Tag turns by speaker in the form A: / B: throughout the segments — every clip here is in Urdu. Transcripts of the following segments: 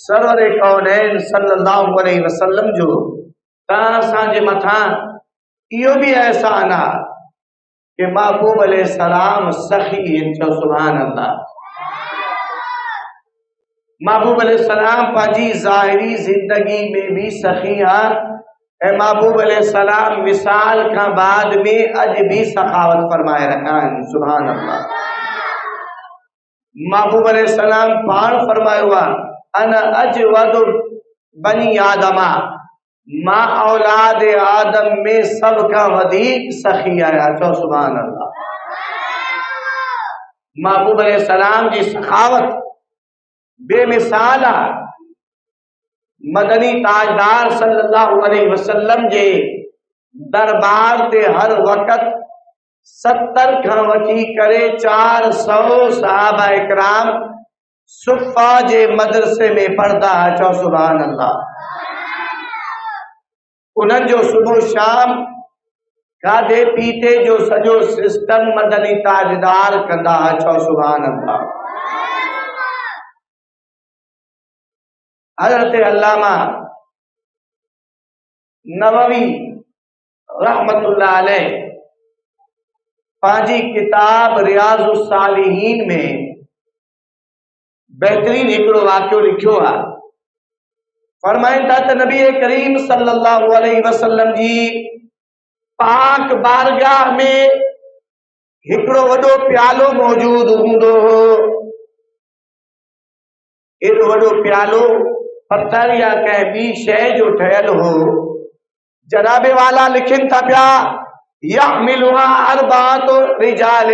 A: سرور کونین صلی اللہ علیہ وسلم جو تاساں جے متھاں ایو بھی احسان آ کہ محبوب علیہ السلام سخی ہیں. چو سبحان اللہ. محبوب علیہ السلام پانچی ظاہری زندگی میں بھی سخی ہاں. اے محبوب علیہ السلام مثال کا بعد میں اج بھی سخاوت فرمائے رکھا ہے. سبحان اللہ. محبوب علیہ السلام پان فرمائے ہوا انا اجود بنی آدمہ، ماں اولاد آدم میں سب کا ودیق سخی آیا. تو سبحان اللہ. محبوب علیہ السلام کی سخاوت بے مثال ہے. مدنی تاجدار صلی اللہ علیہ وسلم جے دربار تے ہر وقت 70 کھاں وٹی کرے 400 صحابہ اکرام صفا جے مدرسے میں پڑھتا ہے. چو سبحان اللہ. انہن جو صبح شام کھادے پیتے جو سجو سسٹم مدنی تاجدار کندا ہے. چو سبحان اللہ. حضرت علامہ نووی رحمت اللہ علیہ پانچی کتاب ریاض الصالحین میں بہترین ایکڑو واقعو لکھو ہے. فرمائیں تھا کہ نبی کریم صلی اللہ علیہ وسلم جی پاک بارگاہ میں ایکڑو وڈو پیالو موجود ہوندو ہو. ایڈو وڈو پیالو پتھر یا کہیں بھی شے جو ٹھہل ہو. جناب والا لکھن تھا پیا یحملها 4 رجال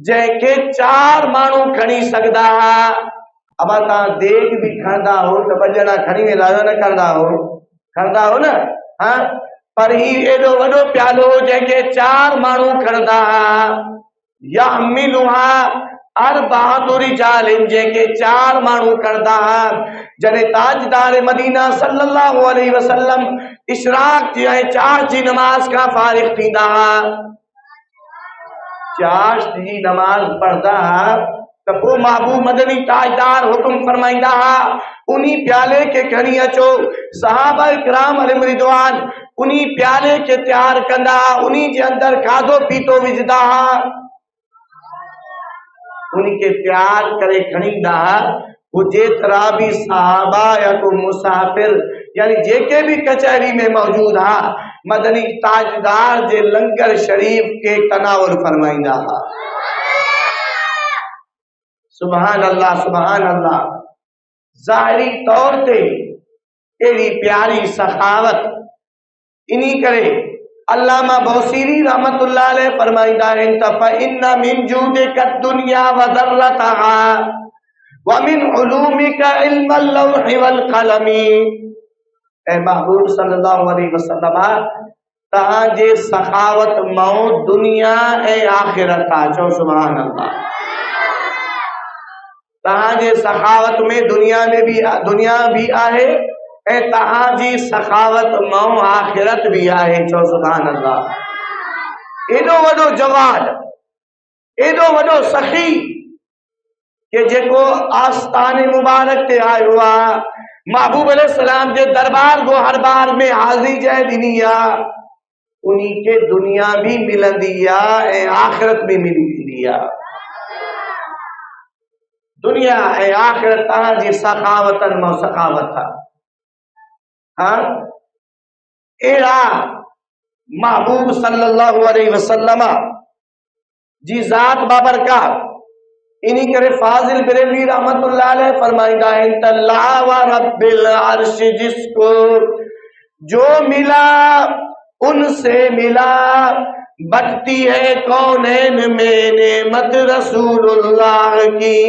A: جے کے 4 مانو کھڑی سکدا. اب تا دیکھ بھی کھاندا ہو تو بجنا کھڑی میں لازم نہ کھاندا ہو نا. ہاں پر ہی ایڈو وڈو پیالو جے کے 4 مانو کھڑدا. یحملها 4 رجال جے کے 4 مانو کھڑدا. جنے تاجدار مدینہ صلی اللہ علیہ وسلم اشراق جی چاشت جی نماز کا فارغ تھیندا. چاشت جی نماز پڑھدا تو محبوب مدنی تاجدار حکم فرمائندا انہی پیالے کے کھڑی اچو. صحابہ اکرام علیہ رضوان انہی پیالے کے تیار کندا، انہی جے اندر کھادو پیتو وجدا، انہی کے تیار کرے کھڑیندا. وہ جیترا بھی صحابہ یا تو مسافر یعنی جے کے بھی کچہری میں موجود ہاں مدنی تاجدار جے لنگر شریف کے تناول فرمائندہ. سبحان اللہ سبحان اللہ. ظاہری طور تے ایڑی پیاری سخاوت انہی کرے علامہ بوصیری رحمت اللہ علیہ فرمائندہ فَإِنَّ مِن جُودِكَ الدُّنْيَا وَذَرَّتَهَا وَمِنْ عُلُومِكَ عِلْمَ اللَّوْحِ وَالْقَلَمِ. اے محبوب صلی اللہ علیہ وسلم تہاں جے سخاوت موت دنیا اے آخرت آچو. سبحان اللہ. تہاں جے سخاوت میں دنیا بھی آہے اے تہاں جی سخاوت مو آخرت بھی آہے. چو سبحان اللہ. ایڈو وڈو جواد ایڈو وڈو سخی کہ جے کو آستان مبارک تے آئے ہوا محبوب علیہ السلام جے دربار کو ہر بار میں حاضری جائے دنیا انہی کے دنیا بھی ملندیا اے آخرت بھی ملندیا. دنیا اے آخرت تہاں جی سخاوتن مو سخاوتا. ہاں ایڑا محبوب صلی اللہ علیہ وسلم جی ذات بابرکات انہی کرے فاضل بریلوی رحمت اللہ علیہ فرمائندہ انت اللہ و رب العرش جس کو جو ملا ان سے ملا بٹتی ہے کونین میں نعمت رسول اللہ کی.